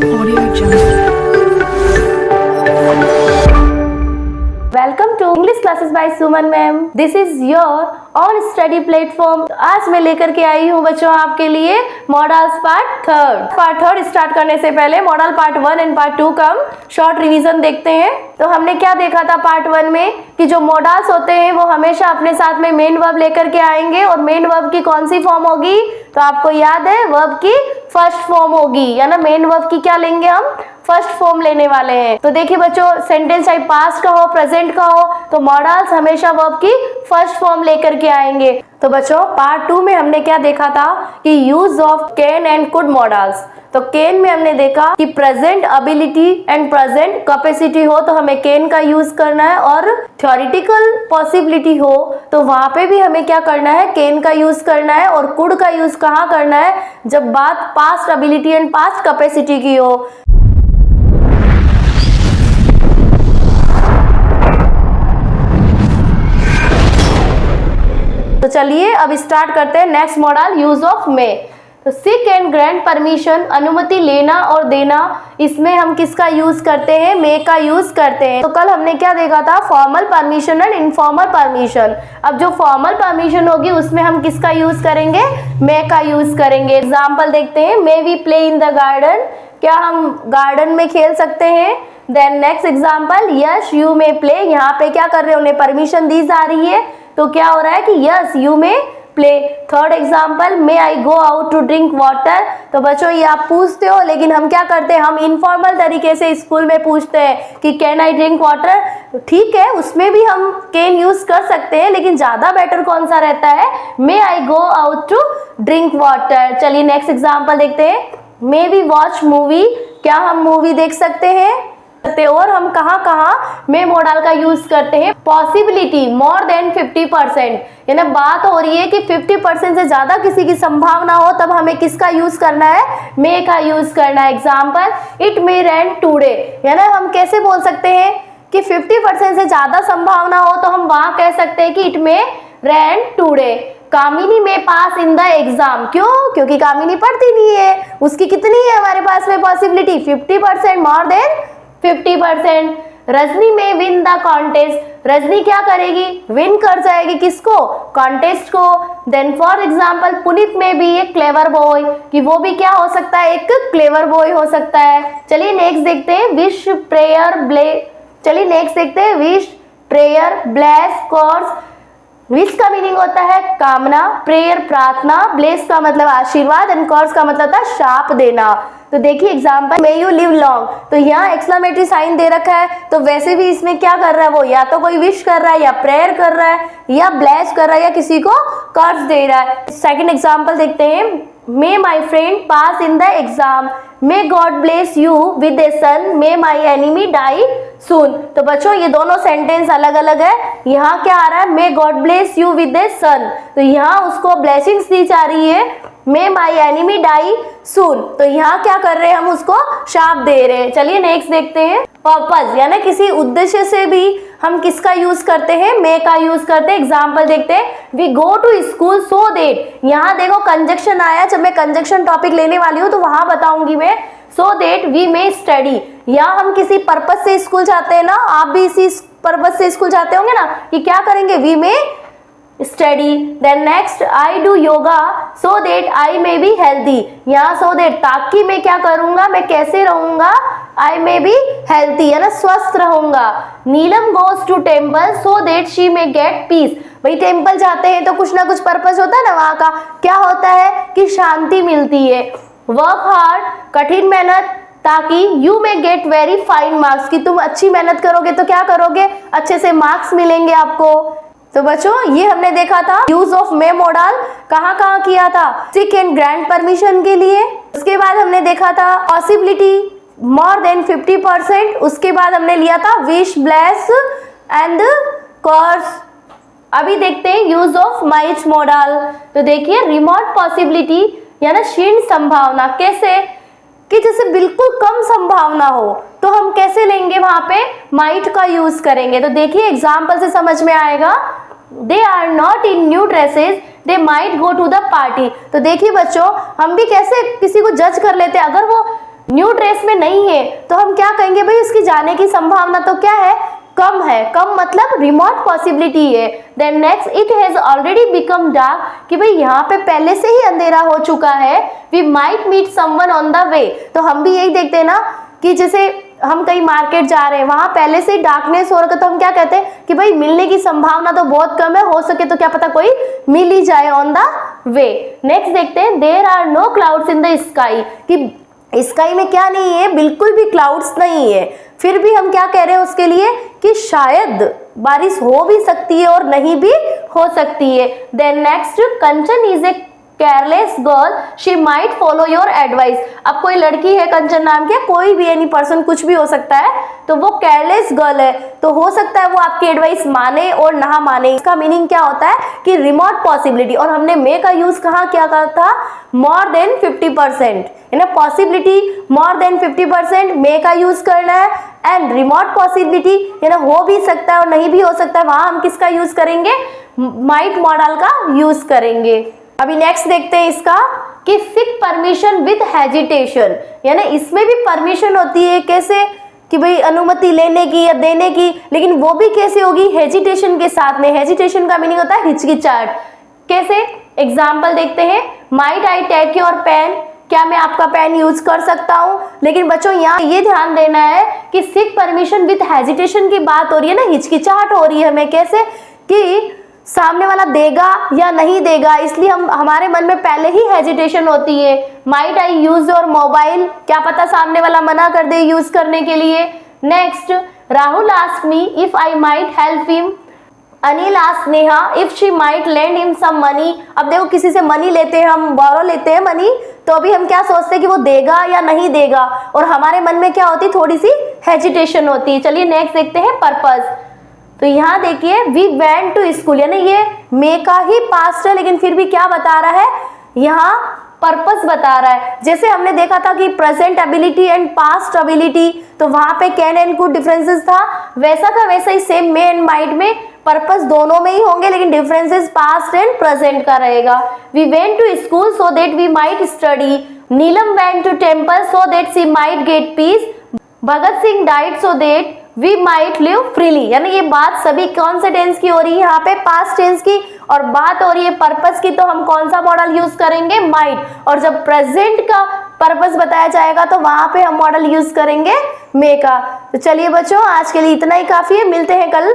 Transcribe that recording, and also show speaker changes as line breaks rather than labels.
Welcome to English classes by Suman ma'am. This is your on study platform. आज मैं लेकर के आई हूँ बच्चों आपके लिए मॉडल्स पार्ट थर्ड स्टार्ट करने से पहले मॉडल पार्ट 1 एंड पार्ट 2 का शॉर्ट रिवीजन देखते हैं। तो हमने क्या देखा था पार्ट 1 में कि जो मॉडल्स होते हैं वो हमेशा अपने साथ में मेन वर्ब लेकर के आएंगे और मेन वर्ब की कौन सी फॉर्म होगी, तो आपको याद है वर्ब की फर्स्ट फॉर्म होगी, या ना मेन वर्ब की क्या लेंगे हम, फर्स्ट फॉर्म लेने वाले हैं। तो देखिए बच्चों, सेंटेंस चाहे पास्ट का हो प्रेजेंट का हो तो मॉडल्स हमेशा वर्ब की फर्स्ट फॉर्म लेकर के आएंगे। तो बच्चों पार्ट 2 में हमने क्या देखा था कि use of can and could models. तो कैन में हमने देखा कि present ability and present capacity हो तो हमें कैन का यूज करना है, और थ्योरेटिकल पॉसिबिलिटी हो तो वहां पे भी हमें क्या करना है, कैन का यूज करना है। और कुड का यूज कहाँ करना है, जब बात past ability and past capacity की हो। तो चलिए अब स्टार्ट करते हैं next model use of May. तो सीक एंड ग्रांट परमिशन, अनुमति लेना और देना, इसमें हम किसका यूज करते हैं, मे का यूज करते हैं। तो कल हमने क्या देखा था, formal permission and informal permission. अब जो फॉर्मल परमिशन होगी उसमें हम किसका यूज करेंगे, मे का यूज करेंगे। एग्जाम्पल देखते हैं, may we play in the garden, क्या हम गार्डन में खेल सकते हैं। Then next example, yes you may play, यहाँ पे क्या कर रहे हैं, उन्हें परमिशन दी जा रही है तो क्या हो रहा है कि yes you may play. Third example, may I go out to drink water. तो बच्चों ये आप पूछते हो, लेकिन हम क्या करते हैं, हम इनफॉर्मल तरीके से स्कूल में पूछते हैं कि कैन आई ड्रिंक वाटर। ठीक है, उसमें भी हम कैन यूज कर सकते हैं, लेकिन ज्यादा बेटर कौन सा रहता है, may I go out to drink water. चलिए नेक्स्ट एग्जाम्पल देखते हैं, मे वी वॉच मूवी, क्या हम मूवी देख सकते हैं। और हम कहाँ मे मॉडल का यूज करते हैं, पॉसिबिलिटी मोर देन 50%, यानी बात हो रही है कि 50% से ज्यादा किसी की संभावना हो तब हमें किसका यूज करना है, मे का यूज करना है। Example, it may rain today, यानी हम कैसे बोल सकते हैं कि 50% से ज्यादा संभावना हो तो हम वहां कह सकते हैं कि इट मे रेन टुडे। कामिनी में पास इन द एग्जाम, क्यों, क्योंकि कामिनी पढ़ती नहीं है, उसकी कितनी है हमारे पास में पॉसिबिलिटी, 50%, मोर देन 50%। रजनी में विन द कॉन्टेस्ट, रजनी क्या करेगी, विन कर जाएगी किसको, कॉन्टेस्ट को। देन फॉर एग्जाम्पल, पुनीत में भी एक क्लेवर बॉय, कि वो भी क्या हो सकता है, एक क्लेवर बॉय हो सकता है। चलिए नेक्स्ट देखते हैं, wish prayer bless course. Wish का मीनिंग होता है कामना, प्रेयर प्रार्थना, ब्लेस का मतलब आशीर्वाद एंड कोर्स का मतलब था शाप देना। तो देखिए example, may you live long, तो यहाँ एक्सक्लेमेटरी साइन दे रखा है, तो वैसे भी इसमें क्या कर रहा है वो, या तो कोई विश कर रहा है, या प्रेयर कर रहा है, या ब्लेस कर रहा है, या किसी को कर्ज दे रहा है। सेकंड एग्जाम्पल देखते हैं, may my friend pass in the exam, may God bless you with a son, may my enemy die soon. तो बच्चों ये दोनों सेंटेंस अलग अलग है। यहाँ क्या आ रहा है, may God bless you with a son, तो यहाँ उसको ब्लेसिंग्स दी जा रही है, मे माई एनिमी डाई सून, तो यहाँ क्या कर रहे हैं, हम उसको शाप दे रहे हैं। चलिए नेक्स्ट देखते हैं, पर्पस, यानी किसी उद्देश्य से भी हम किसका यूज करते हैं, मे का यूज करते हैं। एग्जाम्पल देखते हैं, we go to school so that, यहाँ देखो कंजक्शन आया, जब मैं कंजक्शन टॉपिक लेने वाली हूँ तो वहां बताऊंगी मैं, so that we may study, या हम किसी पर्पस से स्कूल जाते हैं ना, आप भी इसी पर्पस से स्कूल जाते होंगे ना, कि क्या करेंगे, we may study. Then next, I do yoga so that I may be healthy, यहाँ सो देट ताकि मैं क्या करूंगा, मैं कैसे रहूंगा, आई मे बी हेल्थी, है ना, स्वस्थ रहूंगा। Neelam goes to temple so that she may get peace, भाई टेम्पल जाते हैं तो कुछ ना कुछ पर्पस होता है ना वहां का, क्या होता है कि शांति मिलती है। वर्क हार्ड, कठिन मेहनत, ताकि you may get very fine marks, कि तुम अच्छी मेहनत करोगे तो क्या करोगे, अच्छे से मार्क्स मिलेंगे आपको। तो बच्चों ये हमने देखा था यूज ऑफ मे मॉडल कहाँ किया था, सीक एंड ग्रांट परमिशन के लिए। उसके बाद हमने देखा था पॉसिबिलिटी मोर देन 50%, उसके बाद हमने लिया था विश ब्लेस एंड कर्स। अभी देखते हैं यूज ऑफ माइच मॉडल। तो देखिए रिमोट पॉसिबिलिटी, यानी क्षीण संभावना, कैसे कि जैसे बिल्कुल कम संभावना हो तो हम कैसे लेंगे, वहां पे माइट का यूज करेंगे। तो देखिए एग्जाम्पल से समझ में आएगा, they are not in new dresses they might go to the party. तो देखिए बच्चों हम भी कैसे किसी को जज कर लेते हैं, अगर वो न्यू ड्रेस में नहीं है तो हम क्या कहेंगे भाई, उसकी जाने की संभावना तो क्या है, कम है। कम मतलब रिमोट पॉसिबिलिटी है। Then next, it has already become dark, कि भाई यहाँ पे पहले से ही अंधेरा हो चुका है। We might meet someone on the way, तो हम भी यही देखते हैं ना कि जैसे हम कहीं मार्केट जा रहे हैं, वहां पहले से ही डार्कनेस हो रखा, तो हम क्या कहते हैं कि भाई मिलने की संभावना तो बहुत कम है, हो सके तो क्या पता कोई मिल ही जाए ऑन द वे। नेक्स्ट देखते हैं, there are no clouds in the sky, कि स्काई में क्या नहीं है, बिल्कुल भी क्लाउड्स नहीं है। फिर भी हम क्या कह रहे हैं उसके लिए कि शायद बारिश हो भी सकती है और नहीं भी हो सकती है। Then next, Kanchan is a careless girl, she might follow your advice. अब कोई लड़की है कंचन नाम की, कोई भी एनी पर्सन कुछ भी हो सकता है, तो वो केयरलेस गर्ल है, तो हो सकता है वो आपकी एडवाइस माने और ना माने। इसका मीनिंग क्या होता है कि रिमोट पॉसिबिलिटी। और हमने मे का यूज कहाँ किया था, more than 50%, possibility more than 50% मे का यूज करना है। एंड रिमोट पॉसिबिलिटी हो भी सकता है और नहीं भी हो सकता है, वहां हम किसका यूज करेंगे, माइट मॉडल का यूज करेंगे। अभी नेक्स्ट देखते हैं इसका कि सीक परमिशन विद हेजिटेशन, यानी इसमें भी परमिशन होती है, कैसे कि भाई अनुमति लेने की या देने की, लेकिन वो भी कैसे होगी, हेजिटेशन के साथ में। हेजिटेशन का मीनिंग होता है हिचकिचाहट। कैसे, एग्जाम्पल देखते हैं, might I take your pen, क्या मैं आपका पेन यूज कर सकता हूं। लेकिन बच्चों यहाँ ये ध्यान देना है कि सीक परमिशन विद हेजिटेशन की बात हो रही है ना, हिचकिचाहट हो रही है हमें, कैसे कि सामने वाला देगा या नहीं देगा, इसलिए हमारे मन में पहले ही हेजिटेशन होती है। Might I use your mobile, क्या पता सामने वाला मना कर दे यूज करने के लिए। Next, Rahul asked me if I might help him, Anil asked Neha if she might lend him some money. अब देखो किसी से मनी लेते हैं, हम बोरो लेते हैं मनी, तो अभी हम क्या सोचते हैं कि वो देगा या नहीं देगा, और हमारे मन में क्या होती है, थोड़ी सी हेजिटेशन होती है। चलिए नेक्स्ट देखते हैं, पर्पस। तो यहाँ देखिए, वी वेंट टू स्कूल, यानी ये मे का ही पास्ट है, लेकिन फिर भी क्या बता रहा है, यहाँ पर्पस बता रहा है। जैसे हमने देखा था कि present ability and past ability, तो वहां पे कैन एंड कुड डिफरेंसेस था, वैसा का वैसा ही सेम मे एंड माइट में पर्पस दोनों में ही होंगे, लेकिन डिफरेंसेस पास्ट एंड प्रेजेंट का रहेगा। We went to school so that we might study, Neelam went to temple so that she might get peace, Bhagat Singh died so that we might live freely. यानी ये बात सभी कौन से टेंस की हो रही है, यहाँ पे पास्ट टेंस की, और बात हो रही है पर्पस की, तो हम कौन सा मॉडल यूज करेंगे, माइट। और जब प्रेजेंट का पर्पस बताया जाएगा तो वहां पे हम मॉडल यूज करेंगे मे का। तो चलिए बच्चों, आज के लिए इतना ही काफी है, मिलते हैं कल